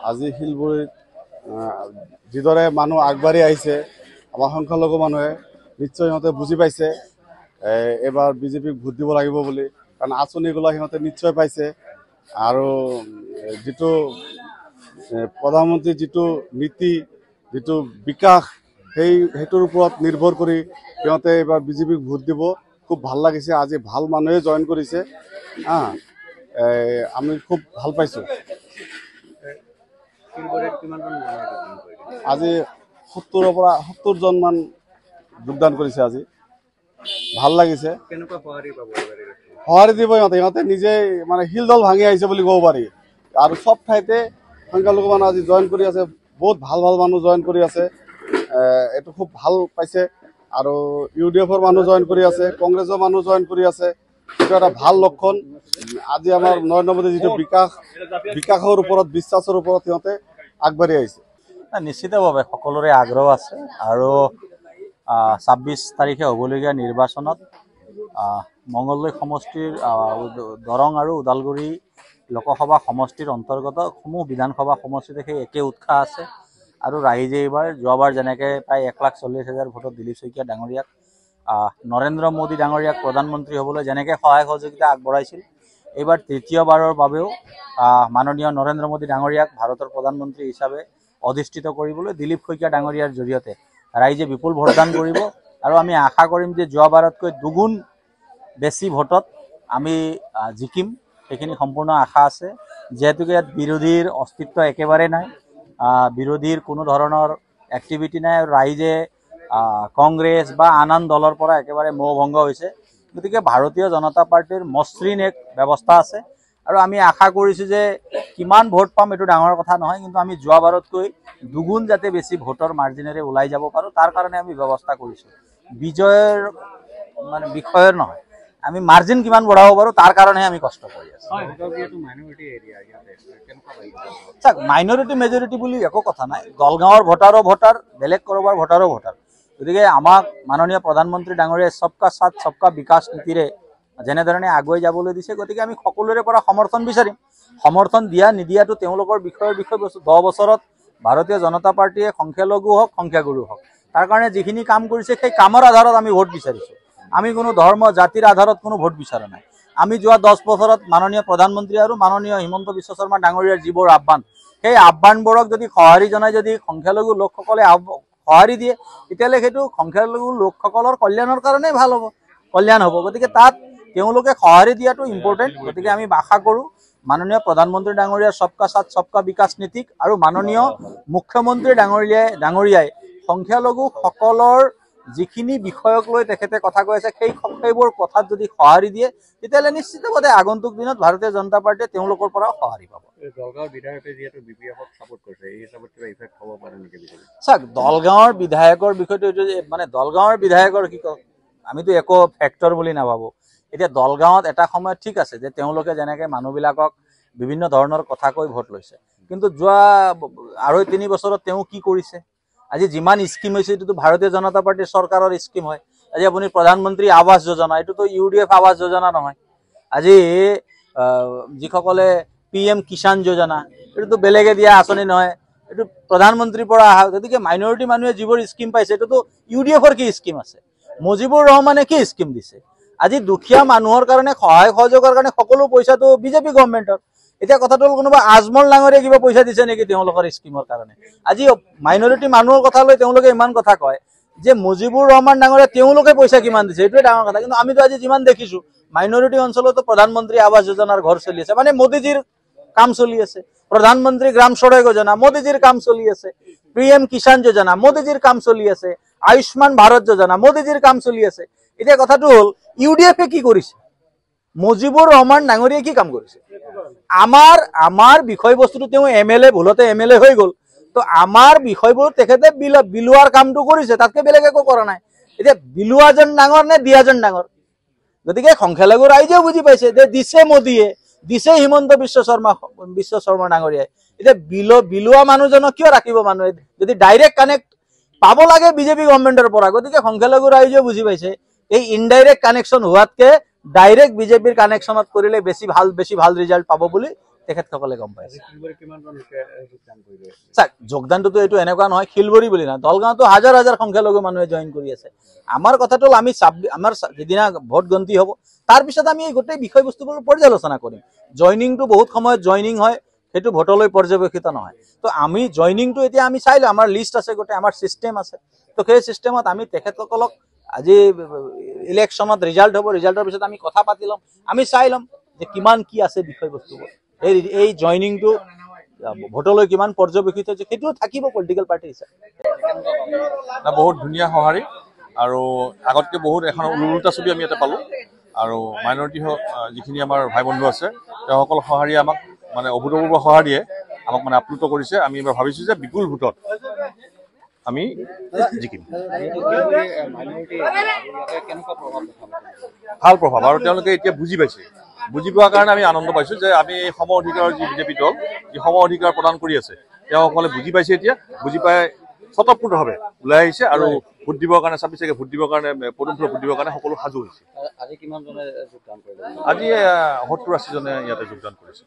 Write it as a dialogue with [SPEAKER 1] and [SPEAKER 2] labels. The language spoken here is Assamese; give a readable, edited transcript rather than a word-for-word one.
[SPEAKER 1] আজি শিলপুৰীত যিদৰে মানুহ আগবাঢ়ি আহিছে, আমাৰ সংখ্যালঘু মানুহে নিশ্চয় সিহঁতে বুজি পাইছে এবাৰ বিজেপিক ভোট দিব লাগিব বুলি। কাৰণ আঁচনিগুলো সিহঁতে নিশ্চয় পাইছে আৰু যিটো প্ৰধানমন্ত্ৰীৰ যিটো নীতি, যিটো বিকাশ, সেইটোৰ ওপৰত নিৰ্ভৰ কৰি সিহঁতে এবাৰ বিজেপিক ভোট দিব। খুব ভাল লাগিছে, আজি ভাল মানুহে জইন কৰিছে। আমি খুব ভাল পাইছোঁ। আজি 70ৰ পৰা 70 জন মান যোগদান কৰিছে। আজি ভাল লাগিছে। সঁহাৰি দিব সিহঁতে নিজে মানে শিলডল ভাঙি আহিছে বুলি ক'ব পাৰি। আৰু চব ঠাইতে সংখ্যালঘু মানুহ আজি জইন কৰি আছে, বহুত ভাল ভাল মানুহ জইন কৰি আছে। এইটো খুব ভাল পাইছে। আৰু UDFৰ মানুহ জইন কৰি আছে, কংগ্ৰেছৰ মানুহ জইন কৰি আছে। এইটো এটা ভাল লক্ষণ। আজি আমাৰ নৰেন্দ্ৰ মোদীৰ যিটো বিকাশৰ ওপৰত, বিশ্বাসৰ ওপৰত সিহঁতে আগবাঢ়ি আহিছে।
[SPEAKER 2] নিশ্চিতভাৱে সকলোৰে আগ্ৰহ আছে আৰু 26 তাৰিখে হ'বলগীয়া নিৰ্বাচনত মঙ্গলদৈ সমষ্টিৰ দৰং আৰু ওদালগুৰি লোকসভা সমষ্টিৰ অন্তৰ্গত সমূহ বিধানসভা সমষ্টিতে সেই একে উৎসাহ আছে। আৰু ৰাইজে এইবাৰ যোৱাবাৰ যেনেকৈ প্ৰায় 1,40,000 ভোটত দিলীপ শইকীয়া ডাঙৰীয়াক, নৰেন্দ্ৰ মোদী ডাঙৰীয়াক প্ৰধানমন্ত্ৰী হ'বলৈ যেনেকৈ সহায় সহযোগিতা আগবঢ়াইছিল, এইবাৰ তৃতীয়বাৰৰ বাবেও মাননীয় নৰেন্দ্ৰ মোদী ডাঙৰীয়াক ভাৰতৰ প্ৰধানমন্ত্ৰী হিচাপে অধিষ্ঠিত কৰিবলৈ দিলীপ শইকীয়া ডাঙৰীয়াৰ জৰিয়তে ৰাইজে বিপুল ভোটদান কৰিব। আৰু আমি আশা কৰিম যে যোৱাবাৰতকৈ দুগুণ বেছি ভোটত আমি জিকিম, সেইখিনি সম্পূৰ্ণ আশা আছে। যিহেতুকে ইয়াত বিৰোধীৰ অস্তিত্ব একেবাৰে নাই, বিৰোধীৰ কোনো ধৰণৰ এক্টিভিটি নাই। আৰু ৰাইজে কংগ্ৰেছ বা আন দলৰ পৰা একেবাৰে মোহভংগ হৈছে। গতিকে ভাৰতীয় জনতা পাৰ্টিৰ মসৃণ এক ব্যৱস্থা আছে। আৰু আমি আশা কৰিছোঁ যে কিমান ভোট পাম এইটো ডাঙৰ কথা নহয়, কিন্তু আমি যোৱাবাৰতকৈ দুগুণ যাতে বেছি ভোটৰ মাৰ্জিনেৰে ওলাই যাব পাৰোঁ তাৰ কাৰণে আমি ব্যৱস্থা কৰিছোঁ। বিজয়ৰ মানে বিষয়ৰ নহয়, আমি মাৰ্জিন কিমান বঢ়াব পাৰোঁ তাৰ কাৰণেহে আমি কষ্ট কৰি আছোঁ। মাইনৰিটি মেজৰিটি বুলি একো কথা নাই। দলগাঁৱৰ ভোটাৰো ভোটাৰ, বেলেগ ক'ৰবাৰ ভোটাৰো ভোটাৰ। গতিকে আমাক মাননীয় প্ৰধানমন্ত্ৰী ডাঙৰীয়াই সবকা সাথ সবকা বিকাশ নীতিৰে যেনেধৰণে আগুৱাই যাবলৈ দিছে, গতিকে আমি সকলোৰে পৰা সমৰ্থন বিচাৰিম। সমৰ্থন দিয়া নিদিয়াটো তেওঁলোকৰ বিষয়বস্তু। 10 বছৰত ভাৰতীয় জনতা পাৰ্টিয়ে সংখ্যালঘু হওক সংখ্যাগুৰু হওক তাৰ কাৰণে যিখিনি কাম কৰিছে সেই কামৰ আধাৰত আমি ভোট বিচাৰিছোঁ। আমি কোনো ধৰ্ম জাতিৰ আধাৰত কোনো ভোট বিচৰা নাই। আমি যোৱা 10 বছৰত মাননীয় প্ৰধানমন্ত্ৰী আৰু মাননীয় হিমন্ত বিশ্ব শৰ্মা ডাঙৰীয়াৰ যিবোৰ আহ্বান, সেই আহ্বানবোৰক যদি সঁহাৰি জনাই যদি সংখ্যালঘু লোকসকলে সঁহাৰি দিয়ে, তেতিয়াহ'লে সেইটো সংখ্যালঘু লোকসকলৰ কল্যাণৰ কাৰণেই ভাল হ'ব, কল্যাণ হ'ব। গতিকে তাত তেওঁলোকে সঁহাৰি দিয়াটো ইম্পৰ্টেণ্ট। গতিকে আমি আশা কৰোঁ মাননীয় প্ৰধানমন্ত্ৰী ডাঙৰীয়াৰ সবকা সাথ সবকা বিকাশ নীতিক আৰু মাননীয় মুখ্যমন্ত্ৰী ডাঙৰীয়াই সংখ্যালঘুসকলৰ যিখিনি বিষয়ক লৈ তেখেতে কথা কৈ আছে সেইবোৰ কথাত যদি সঁহাৰি দিয়ে, তেতিয়াহ'লে নিশ্চিতভাৱে আগন্তুক দিনত ভাৰতীয় জনতা পাৰ্টিয়ে তেওঁলোকৰ পৰা সঁহাৰি পাব। চাওক, দলগাঁৱৰ বিধায়কৰ বিষয়টো এইটো যে মানে দলগাঁৱৰ বিধায়কৰ কি কওক, আমিতো একো ফেক্টৰ বুলি নাভাবোঁ। এতিয়া দলগাঁৱত এটা সময়ত ঠিক আছে যে তেওঁলোকে যেনেকৈ মানুহবিলাকক বিভিন্ন ধৰণৰ কথা কৈ ভোট লৈছে, কিন্তু যোৱা 2.5-3 বছৰত তেওঁ কি কৰিছে? আজি যিমান স্কিম হৈছে এইটোতো ভাৰতীয় জনতা পাৰ্টিৰ চৰকাৰৰ স্কিম হয়। আজি আপুনি প্ৰধানমন্ত্ৰী আৱাস যোজনা, এইটোতো UDF আৱাস যোজনা নহয়। আজি যিসকলে PM কিষাণ যোজনা, এইটোতো বেলেগে দিয়া আঁচনি নহয়, এইটো প্ৰধানমন্ত্ৰীৰ পৰা অহা। গতিকে মাইনৰিটি মানুহে যিবোৰ স্কিম পাইছে এইটোতো UDFৰ কি স্কিম আছে? মুজিবুৰ ৰহমানে কি স্কিম দিছে? আজি দুখীয়া মানুহৰ কাৰণে সহায় সহযোগৰ কাৰণে সকলো পইচাটো বিজেপি গভৰ্ণমেণ্টৰ। এতিয়া কথাটো হ'ল কোনোবা আজমল ডাঙৰীয়ে কিবা পইচা দিছে নেকি তেওঁলোকৰ স্কিমৰ কাৰণে? আজি মাইনৰিটি মানুহৰ কথা লৈ তেওঁলোকে ইমান কথা কয় যে মুজিবুৰ ৰহমান ডাঙৰীয়ে তেওঁলোকে পইচা কিমান দিছে, এইটোৱে ডাঙৰ কথা। কিন্তু আমিতো আজি যিমান দেখিছোঁ মাইনৰিটি অঞ্চলতো প্ৰধানমন্ত্ৰী আৱাস যোজনাৰ ঘৰ চলি আছে, মানে মোদীজীৰ কাম চলি আছে। প্ৰধানমন্ত্ৰী গ্ৰাম সড়ক যোজনা, মোদীজীৰ কাম চলি আছে। PM কিষাণ যোজনা, মোদীজীৰ কাম চলি আছে। আয়ুষ্মান ভাৰত যোজনা, মোদীজীৰ কাম চলি আছে। এতিয়া কথাটো হ'ল UDFে কি কৰিছে? মুজিবুৰ ৰহমান ডাঙৰীয়ে কি কাম কৰিছে? আমাৰ বিষয়বস্তুটো তেওঁ MLA, ভুলতে MLA হৈ গ'ল, তো আমাৰ বিষয়বোৰ তেখেতে বিলোৱাৰ কামটো কৰিছে, তাতকৈ বেলেগ একো কৰা নাই। এতিয়া বিলোৱা যেন ডাঙৰ নে দিয়া যেন ডাঙৰ? গতিকে সংখ্যালঘু ৰাইজেও বুজি পাইছে যে দিছে মোদীয়ে, দিছে হিমন্ত বিশ্ব শৰ্মা ডাঙৰীয়াই। এতিয়া বিলোৱা মানুহজনক কিয় ৰাখিব মানুহে যদি ডাইৰেক্ট কানেক্ট পাব লাগে বিজেপি গভৰ্ণমেণ্টৰ পৰা? গতিকে সংখ্যালঘু ৰাইজেও বুজি পাইছে এই ইনডাইৰেক্ট কানেকশ্যন হোৱাতকৈ ডাইৰেক্ট বিজেপিৰ কানেকশ্যনত কৰিলে বেছি ভাল ৰিজাল্ট পাব বুলি তেখেতসকলে গম পাইছে। চাওক, যোগদানটোতো এইটো এনেকুৱা নহয় শিলবৰী বুলি নহয়, দলগাঁৱতো হাজাৰ হাজাৰ সংখ্যালঘু মানুহে জইন কৰি আছে। আমাৰ কথাটো হ'ল আমি আমাৰ যিদিনা ভোট গন্তি হ'ব তাৰপিছত আমি এই গোটেই বিষয়বস্তুবোৰ পৰ্যালোচনা কৰিম। জইনিংটো বহুত সময়ত জইনিং হয়, সেইটো ভোটলৈ পৰ্যবেক্ষিত নহয়। তো আমি জইনিংটো এতিয়া আমি চাই লওঁ, আমাৰ লিষ্ট আছে, গোটেই আমাৰ ছিষ্টেম আছে। তো সেই ছিষ্টেমত আমি তেখেতসকলক আজি ইলেকশ্যনত ৰিজাল্ট হ'ব, ৰিজাল্টৰ পিছত আমি কথা পাতি ল'ম, আমি চাই ল'ম যে কিমান কি আছে বিষয়বস্তুবোৰ। এই জইনিংটো ভোটলৈ কিমান পৰ্যবেক্ষিত হৈছে সেইটোও থাকিব পলিটিকেল পাৰ্টি হিচাপে।
[SPEAKER 3] বহুত ধুনীয়া সঁহাৰি আৰু আগতকৈ বহুত এখন ওলোটা ছবি আমি ইয়াতে পালোঁ। আৰু মাইনৰিটি যিখিনি আমাৰ ভাই বন্ধু আছে তেওঁসকল সঁহাৰিয়ে আমাক মানে অভূতপূৰ্ব সঁহাৰিয়ে আমাক মানে আপ্লুত কৰিছে। আমি এবাৰ ভাবিছোঁ যে বিপুল ভোটত আমি জিকিম। ভাল প্ৰভাৱ, আৰু তেওঁলোকে এতিয়া বুজি পাইছে। বুজি পোৱাৰ কাৰণে আমি আনন্দ পাইছোঁ যে আমি এই সম অধিকাৰৰ যি বিজেপি দল, যি সম অধিকাৰ প্ৰদান কৰি আছে, তেওঁসকলে বুজি পাইছে। এতিয়া বুজি পাই স্বতঃস্ফূৰ্তভাৱে ওলাই আহিছে আৰু ভোট দিবৰ কাৰণে 26 তাৰিখে ভোট দিবৰ কাৰণে পদুম ফুলত ভোট দিবৰ কাৰণে সকলো সাজু হৈছে। আজি 70-80 জনে ইয়াতে যোগদান কৰিছে।